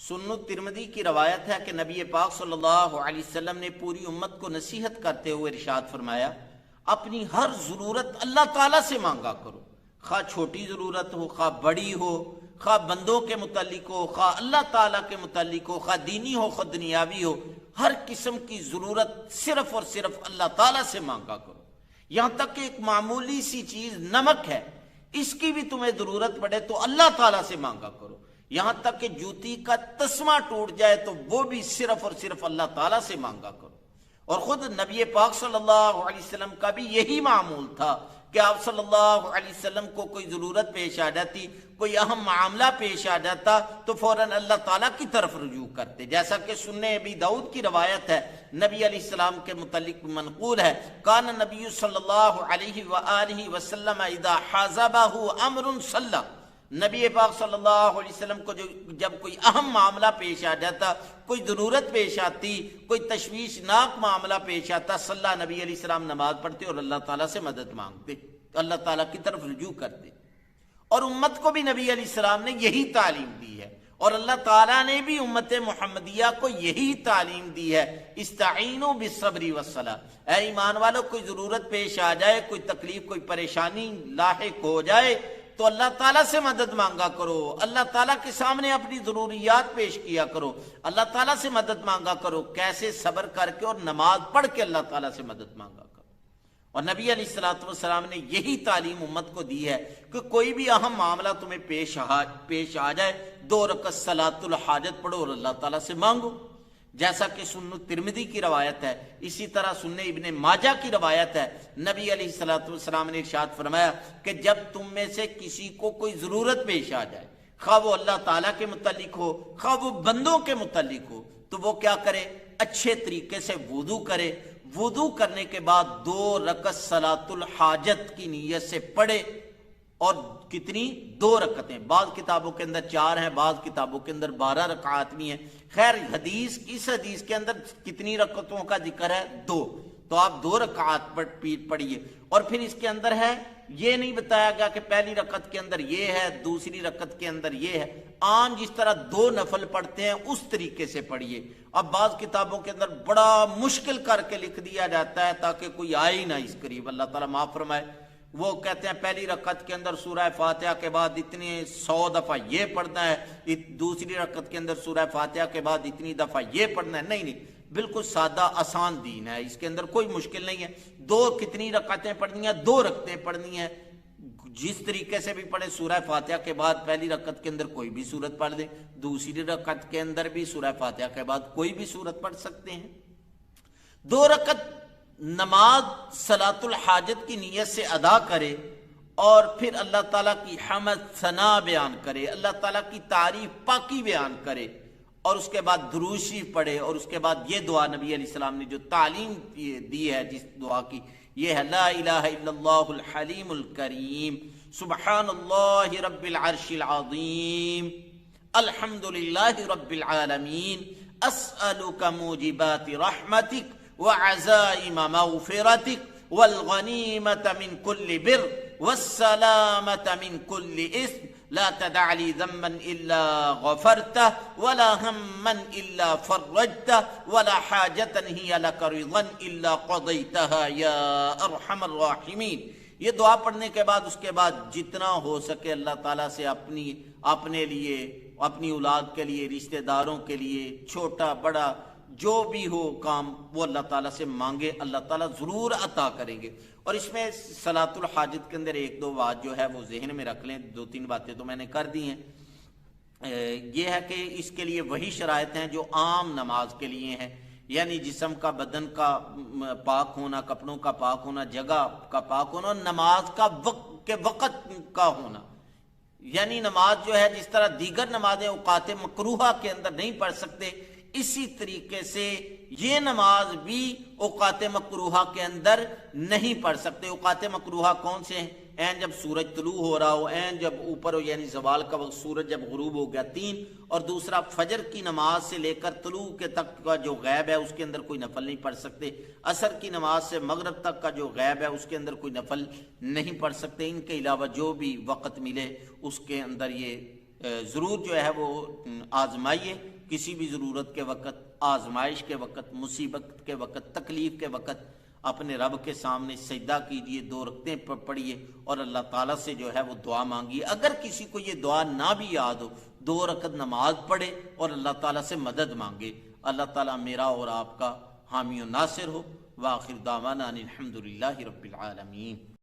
سنن ترمذی کی روایت ہے کہ نبی پاک صلی اللہ علیہ وسلم نے پوری امت کو نصیحت کرتے ہوئے ارشاد فرمایا، اپنی ہر ضرورت اللہ تعالیٰ سے مانگا کرو، خواہ چھوٹی ضرورت ہو، خواہ بڑی ہو، خواہ بندوں کے متعلق ہو، خواہ اللہ تعالیٰ کے متعلق ہو، خواہ دینی ہو، خواہ دنیاوی ہو، ہر قسم کی ضرورت صرف اور صرف اللہ تعالیٰ سے مانگا کرو۔ یہاں تک کہ ایک معمولی سی چیز نمک ہے، اس کی بھی تمہیں ضرورت پڑے تو اللہ تعالیٰ سے مانگا کرو۔ یہاں تک کہ جوتی کا تسمہ ٹوٹ جائے تو وہ بھی صرف اور صرف اللہ تعالیٰ سے مانگا کرو۔ اور خود نبی پاک صلی اللہ علیہ وسلم کا بھی یہی معمول تھا کہ آپ صلی اللہ علیہ وسلم کو کوئی ضرورت پیش آ جاتی، کوئی اہم معاملہ پیش آ جاتا تو فوراً اللہ تعالیٰ کی طرف رجوع کرتے، جیسا کہ سنن ابی داؤد کی روایت ہے، نبی علیہ السلام کے متعلق منقول ہے، کان نبی صلی اللہ علیہ وآلہ وسلم اذا حازبہ امر صلی، نبی پاک صلی اللہ علیہ وسلم کو جب کوئی اہم معاملہ پیش آ جاتا، کوئی ضرورت پیش آتی، کوئی تشویشناک معاملہ پیش آتا، صلی نبی علیہ السلام نماز پڑھتے اور اللہ تعالیٰ سے مدد مانگتے، اللہ تعالیٰ کی طرف رجوع کرتے۔ اور امت کو بھی نبی علیہ السلام نے یہی تعلیم دی ہے، اور اللہ تعالیٰ نے بھی امت محمدیہ کو یہی تعلیم دی ہے، استعینوا بالصبر والصلاۃ، اے ایمان والو کوئی ضرورت پیش آ جائے، کوئی تکلیف، کوئی پریشانی لاحق ہو جائے تو اللہ تعالیٰ سے مدد مانگا کرو، اللہ تعالیٰ کے سامنے اپنی ضروریات پیش کیا کرو، اللہ تعالیٰ سے مدد مانگا کرو۔ کیسے؟ صبر کر کے اور نماز پڑھ کے اللہ تعالیٰ سے مدد مانگا کرو۔ اور نبی علیہ الصلوۃ والسلام نے یہی تعلیم امت کو دی ہے کہ کوئی بھی اہم معاملہ تمہیں پیش آ جائے، 2 رکعت صلاۃ الحاجت پڑھو اور اللہ تعالیٰ سے مانگو، جیسا کہ سنن ترمذی کی روایت ہے۔ اسی طرح سنن ابن ماجہ کی روایت ہے، نبی علیہ الصلوۃ والسلام نے ارشاد فرمایا کہ جب تم میں سے کسی کو کوئی ضرورت پیش آ جائے، خواہ وہ اللہ تعالیٰ کے متعلق ہو، خواہ وہ بندوں کے متعلق ہو، تو وہ کیا کرے؟ اچھے طریقے سے وضو کرے، وضو کرنے کے بعد 2 رکعت صلاۃ الحاجت کی نیت سے پڑھے، اور کتنی؟ 2 رکعتیں، بعض کتابوں کے اندر 4 ہیں، بعض کتابوں کے اندر 12 رکعات بھی ہیں۔ خیر اس حدیث کے اندر کتنی رکعتوں کا ذکر ہے؟ 2، تو آپ 2 رکعات پڑھیے۔ اور پھر اس کے اندر ہے، یہ نہیں بتایا گیا کہ پہلی رکعت کے اندر یہ ہے، دوسری رکعت کے اندر یہ ہے، عام جس طرح 2 نفل پڑھتے ہیں اس طریقے سے پڑھیے۔ اب بعض کتابوں کے اندر بڑا مشکل کر کے لکھ دیا جاتا ہے تاکہ کوئی آئے ہی نہ اس قریب، اللہ تعالیٰ معاف فرمائے۔ وہ کہتے ہیں پہلی رکعت کے اندر سورہ فاتحہ کے بعد اتنی 100 دفعہ یہ پڑھنا ہے، دوسری رکعت کے اندر سورہ فاتحہ کے بعد اتنی دفعہ یہ پڑھنا ہے۔ نہیں، بالکل سادہ آسان دین ہے، اس کے اندر کوئی مشکل نہیں ہے۔ 2 کتنی رکعتیں پڑھنی ہیں؟ 2 رکعتیں پڑھنی ہیں، جس طریقے سے بھی پڑھے۔ سورہ فاتحہ کے بعد پہلی رکعت کے اندر کوئی بھی سورت پڑھ دیں، دوسری رکعت کے اندر بھی سورہ فاتحہ کے بعد کوئی بھی سورت پڑھ سکتے ہیں۔ 2 رکعت نماز صلاۃ الحاجت کی نیت سے ادا کرے، اور پھر اللہ تعالیٰ کی حمد ثنا بیان کرے، اللہ تعالیٰ کی تعریف پاکی بیان کرے، اور اس کے بعد درود شریف پڑھے، اور اس کے بعد یہ دعا نبی علیہ السلام نے جو تعلیم دی ہے جس دعا کی، یہ ہے لا الہ الا اللہ الحلیم الکریم، سبحان اللہ رب العرش العظیم، الحمد للہ رب العالمین، اسألک موجبات رحمتک وعزائم مغفرتک والغنیمة من كل بر والسلامة من كل اسم لا تدع لي ذنبا الا غفرته ولا هما الا فرجته ولا حاجة هي لك رضا الا قضيتها يا ارحم الراحمین۔ یہ دعا پڑھنے کے بعد اس کے بعد جتنا ہو سکے اللہ تعالیٰ سے اپنے لیے، اپنی اولاد کے لیے، رشتہ داروں کے لیے، چھوٹا بڑا جو بھی ہو کام، وہ اللہ تعالیٰ سے مانگے، اللہ تعالیٰ ضرور عطا کریں گے۔ اور اس میں صلاۃ الحاجت کے اندر 1-2 بات جو ہے وہ ذہن میں رکھ لیں، 2-3 باتیں تو میں نے کر دی ہیں۔ یہ ہے کہ اس کے لیے وہی شرائط ہیں جو عام نماز کے لیے ہیں، یعنی جسم کا، بدن کا پاک ہونا، کپڑوں کا پاک ہونا، جگہ کا پاک ہونا، نماز کا وقت کا ہونا۔ یعنی نماز جو ہے جس طرح دیگر نمازیں اوقات مکروہہ کے اندر نہیں پڑھ سکتے، اسی طریقے سے یہ نماز بھی اوقات مکروہہ کے اندر نہیں پڑھ سکتے۔ اوقات مکروہہ کون سے ہیں؟ عین جب سورج طلوع ہو رہا ہو، عین جب اوپر ہو یعنی زوال کا وقت، سورج جب غروب ہو گیا 3، اور دوسرا فجر کی نماز سے لے کر طلوع کے تک کا جو غیب ہے اس کے اندر کوئی نفل نہیں پڑھ سکتے۔ عصر کی نماز سے مغرب تک کا جو غیب ہے اس کے اندر کوئی نفل نہیں پڑھ سکتے۔ ان کے علاوہ جو بھی وقت ملے اس کے اندر یہ ضرور جو ہے وہ آزمائیے کسی بھی ضرورت کے وقت، آزمائش کے وقت، مصیبت کے وقت، تکلیف کے وقت اپنے رب کے سامنے سجدہ کیجئے، 2 رکعتیں پڑھیے اور اللہ تعالیٰ سے جو ہے وہ دعا مانگیے۔ اگر کسی کو یہ دعا نہ بھی یاد ہو، 2 رکعت نماز پڑھے اور اللہ تعالیٰ سے مدد مانگے۔ اللہ تعالیٰ میرا اور آپ کا حامی و ناصر ہو۔ وآخر دعوانا ان الحمد للہ رب العالمین۔